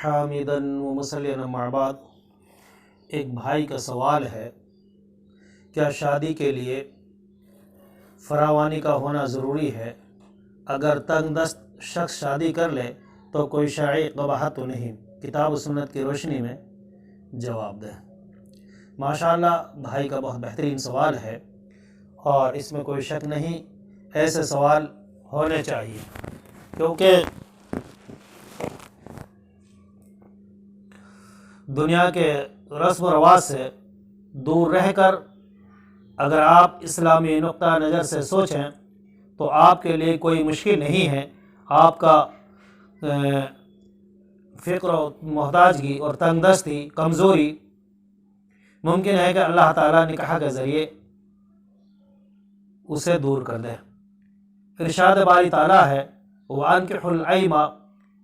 حامدا ومصلیا اما بعد۔ ایک بھائی کا سوال ہے، کیا شادی کے لیے فراوانی کا ہونا ضروری ہے؟ اگر تنگ دست شخص شادی کر لے تو کوئی شرعی قباحت تو نہیں؟ کتاب و سنت کی روشنی میں جواب دیں۔ ماشاءاللہ، بھائی کا بہت بہترین سوال ہے اور اس میں کوئی شک نہیں، ایسے سوال ہونے چاہیے، کیونکہ دنیا کے رسم و رواج سے دور رہ کر اگر آپ اسلامی نقطہ نظر سے سوچیں تو آپ کے لیے کوئی مشکل نہیں ہے۔ آپ کا فقر و محتاجگی اور تنگ دستی، کمزوری ممکن ہے کہ اللہ تعالیٰ نکاح کے ذریعے اسے دور کر دے۔ ارشاد باری تعالیٰ ہے، وَأَنكِحُوا الْأَيْمَ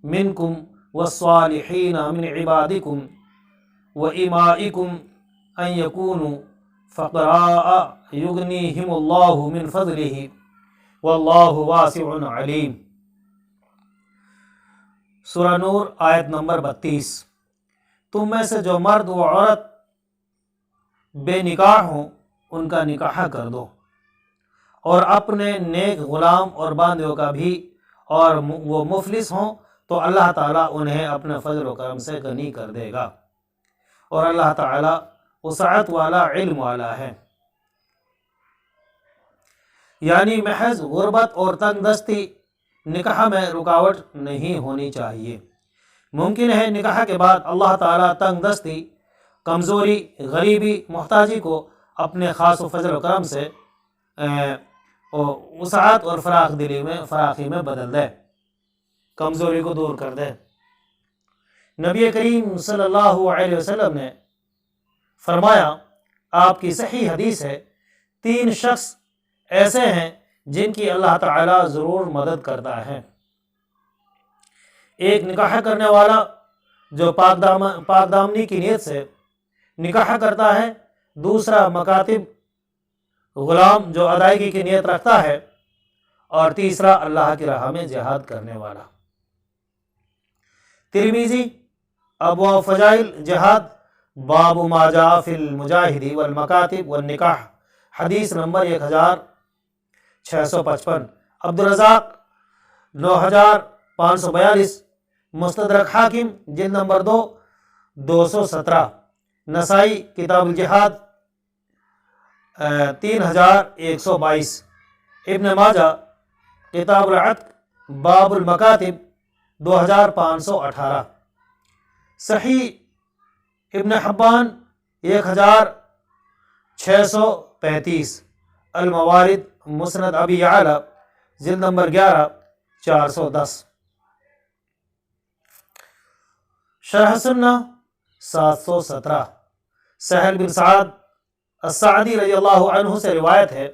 مِنْكُمْ وَالصَّالِحِينَ مِنْ عِبَادِكُمْ وَإِمَائِكُمْ أَنْ يَكُونُوا فُقَرَاءَ يُغْنِيهِمُ اللَّهُ مِنْ فَضْلِهِ وَاللَّهُ وَاسِعٌ عَلِيمٌ۔ سورہ نور آیت نمبر 32۔ تم میں سے جو مرد و عورت بے نکاح ہوں ان کا نکاح کر دو، اور اپنے نیک غلام اور باندیوں کا بھی، اور وہ مفلس ہوں تو اللہ تعالیٰ انہیں اپنے فضل و کرم سے غنی کر دے گا، اور اللہ تعالیٰ وسعت والا، علم والا ہے۔ یعنی محض غربت اور تنگ دستی نکاح میں رکاوٹ نہیں ہونی چاہیے۔ ممکن ہے نکاح کے بعد اللہ تعالیٰ تنگ دستی، کمزوری، غریبی، محتاجی کو اپنے خاص و فضل و کرم سے وسعت اور فراخی میں بدل دے، کمزوری کو دور کر دے۔ نبی کریم صلی اللہ علیہ وسلم نے فرمایا، آپ کی صحیح حدیث ہے، 3 شخص ایسے ہیں جن کی اللہ تعالیٰ ضرور مدد کرتا ہے۔ ایک نکاح کرنے والا جو پاک دامنی کی نیت سے نکاح کرتا ہے، دوسرا مکاتب غلام جو ادائیگی کی نیت رکھتا ہے، اور تیسرا اللہ کی راہ میں جہاد کرنے والا۔ ترمذی ابواب فضائل جہاد، باب ما جاء فی المجاہد والمکاتب والنکاح، حدیث نمبر 1655۔ عبدالرزاق 9542، مستدرک حاکم جلد نمبر 2 217، نسائی کتاب الجہاد 3122، ابن ماجہ کتاب العتق باب المکاتب 2518، صحیح ابن حبان 1635، الموارد مسند ابی یعلا جلد نمبر 11 410، شرح سنہ 717۔ سہل بن سعد السعدی رضی اللہ عنہ سے روایت ہے،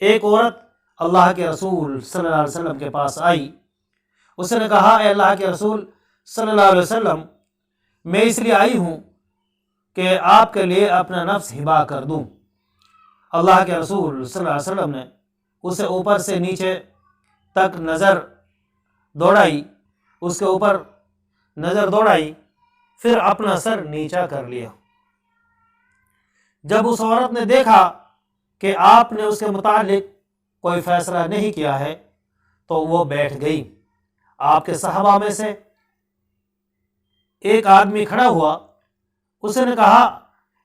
ایک عورت اللہ کے رسول صلی اللہ علیہ وسلم کے پاس آئی۔ اس نے کہا، اے اللہ کے رسول صلی اللہ علیہ وسلم، میں اس لیے آئی ہوں کہ آپ کے لیے اپنا نفس ہبا کر دوں۔ اللہ کے رسول صلی اللہ علیہ وسلم نے اسے اوپر سے نیچے تک نظر دوڑائی، اس کے اوپر نظر دوڑائی، پھر اپنا سر نیچا کر لیا۔ جب اس عورت نے دیکھا کہ آپ نے اس کے متعلق کوئی فیصلہ نہیں کیا ہے تو وہ بیٹھ گئی۔ آپ کے صحابہ میں سے ایک آدمی کھڑا ہوا، اس نے کہا،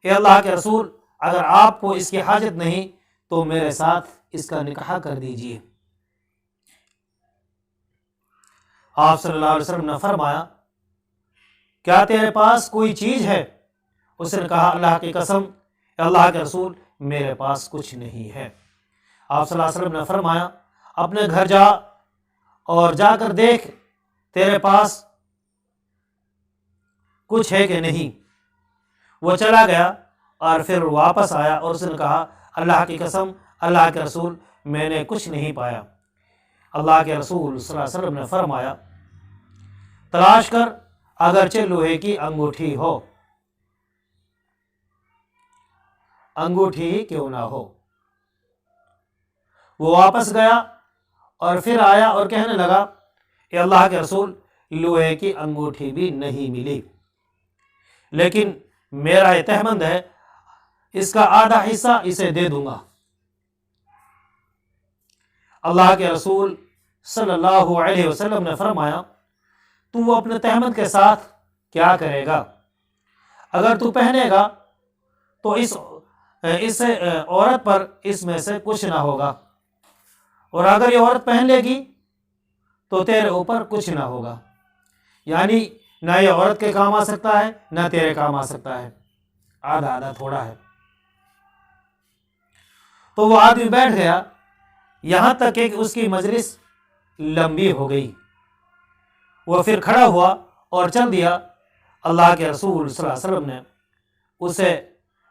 اے اللہ کے رسول، اگر آپ کو اس کی حاجت نہیں تو میرے ساتھ اس کا نکاح کر دیجیے۔ آپ صلی اللہ علیہ وسلم نے فرمایا، کیا تیرے پاس کوئی چیز ہے؟ اس نے کہا، اللہ کی قسم اے اللہ کے رسول، میرے پاس کچھ نہیں ہے۔ آپ صلی اللہ علیہ وسلم نے فرمایا، اپنے گھر جا اور جا کر دیکھ تیرے پاس کچھ ہے کہ نہیں۔ وہ چلا گیا اور پھر واپس آیا اور اس نے کہا، اللہ کی قسم اللہ کے رسول، میں نے کچھ نہیں پایا۔ اللہ کے رسول صلی اللہ علیہ وسلم نے فرمایا، تلاش کر اگرچہ لوہے کی انگوٹھی ہو، انگوٹھی ہی کیوں نہ ہو۔ وہ واپس گیا اور پھر آیا اور کہنے لگا، اے اللہ کے رسول، لوہے کی انگوٹھی بھی نہیں ملی، لیکن میرا یہ تہمند ہے، اس کا آدھا حصہ اسے دے دوں گا۔ اللہ کے رسول صلی اللہ علیہ وسلم نے فرمایا، تو اپنے تہمند کے ساتھ کیا کرے گا؟ اگر تو پہنے گا تو اس عورت پر اس میں سے کچھ نہ ہوگا، اور اگر یہ عورت پہن لے گی تو تیرے اوپر کچھ نہ ہوگا، یعنی نہ یہ عورت کے کام آ سکتا ہے نہ تیرے کام آ سکتا ہے، آدھا آدھا تھوڑا ہے۔ تو وہ آدمی بیٹھ گیا، یہاں تک کہ اس کی مجلس لمبی ہو گئی۔ وہ پھر کھڑا ہوا اور چل دیا۔ اللہ کے رسول صلی اللہ علیہ وسلم نے اسے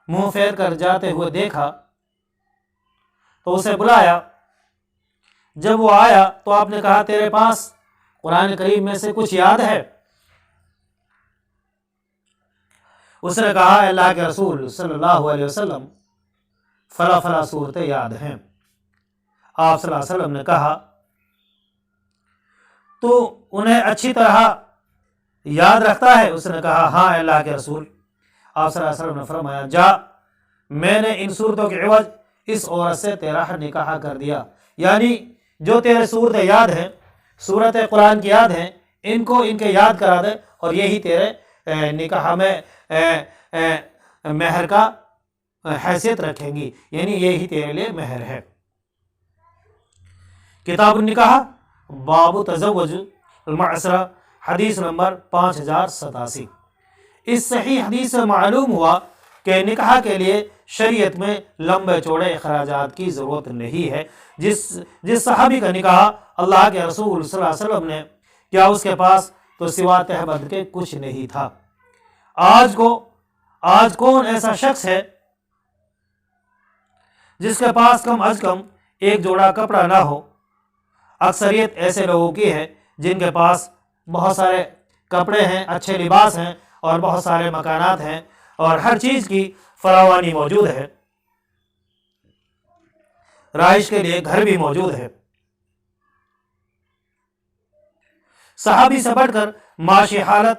منہ پھیر کر جاتے ہوئے دیکھا تو اسے بلایا۔ جب وہ آیا تو آپ نے کہا، تیرے پاس قرآن کریم میں سے کچھ یاد ہے؟ اس نے کہا، اللہ کے رسول صلی اللہ علیہ وسلم، فلاں فلاں صورتیں یاد ہیں۔ آپ صلی اللہ علیہ وسلم نے کہا، تو انہیں اچھی طرح یاد رکھتا ہے؟ اس نے کہا، ہاں اللہ کے رسول۔ آپ صلی اللہ علیہ وسلم نے فرمایا، جا، میں نے ان صورتوں کے عوض اس عورت سے تیرا نکاح کر دیا، یعنی جو تیرے صورتیں یاد ہیں، صورت قرآن کی یاد ہیں، ان کو ان کے یاد کرا دے، اور یہی تیرے نکاح میں مہر کا حیثیت رکھیں گی، یعنی یہی تیرے لیے مہر ہے۔ کتاب النکاح، باب تزوج المعسرہ، حدیث نمبر 5087۔ اس صحیح حدیث سے معلوم ہوا کہ نکاح کے لیے شریعت میں لمبے چوڑے اخراجات کی ضرورت نہیں ہے۔ جس صحابی کا نکاح اللہ کے رسول صلی اللہ علیہ وسلم نے کیا، اس کے پاس تو سوا تہبند کے کچھ نہیں تھا۔ آج کون ایسا شخص ہے جس کے پاس کم از کم ایک جوڑا کپڑا نہ ہو؟ اکثریت ایسے لوگوں کی ہے جن کے پاس بہت سارے کپڑے ہیں، اچھے لباس ہیں، اور بہت سارے مکانات ہیں، اور ہر چیز کی فراوانی موجود ہے، رہائش کے لیے گھر بھی موجود ہے۔ صحابی سے بڑھ کر معاشی حالت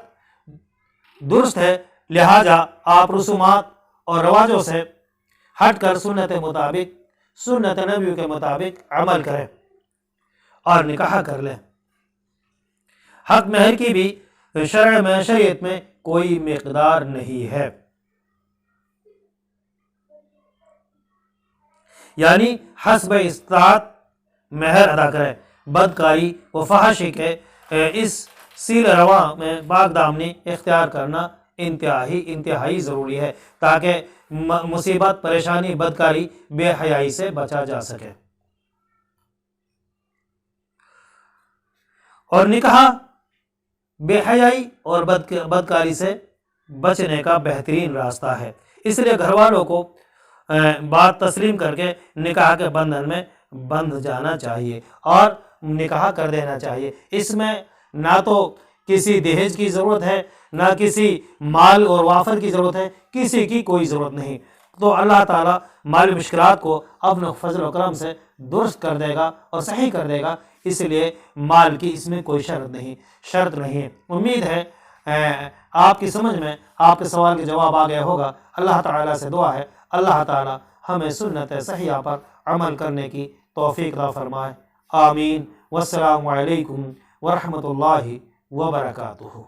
درست ہے، لہٰذا آپ رسومات اور رواجوں سے ہٹ کر سنت نبی کے مطابق عمل کریں اور نکاح کر لیں۔ حق مہر کی بھی شریعت میں کوئی مقدار نہیں ہے، یعنی حسب استطاعت مہر ادا کرے۔ بدکاری و فحاشی کے اس سیل رواں میں پاک دامنی اختیار کرنا انتہائی ضروری ہے، تاکہ مصیبت، پریشانی، بدکاری، بے حیائی سے بچا جا سکے۔ اور نکاح بے حیائی اور بدکاری سے بچنے کا بہترین راستہ ہے، اس لیے گھر والوں کو بات تسلیم کر کے نکاح کے بندھن میں بندھ جانا چاہیے اور نکاح کر دینا چاہیے۔ اس میں نہ تو کسی دہیج کی ضرورت ہے، نہ کسی مال اور وافر کی ضرورت ہے، کسی کی کوئی ضرورت نہیں۔ تو اللہ تعالیٰ مالی مشکلات کو اپنے فضل و کرم سے درست کر دے گا اور صحیح کر دے گا، اس لیے مال کی اس میں کوئی شرط نہیں ہے۔ امید ہے آپ کی سمجھ میں آپ کے سوال کے جواب آ گیا ہوگا۔ اللہ تعالیٰ سے دعا ہے اللہ تعالیٰ ہمیں سنت صحیحہ پر عمل کرنے کی توفیق عطا فرمائے۔ آمین۔ والسلام علیکم ورحمۃ اللہ وبرکاتہ۔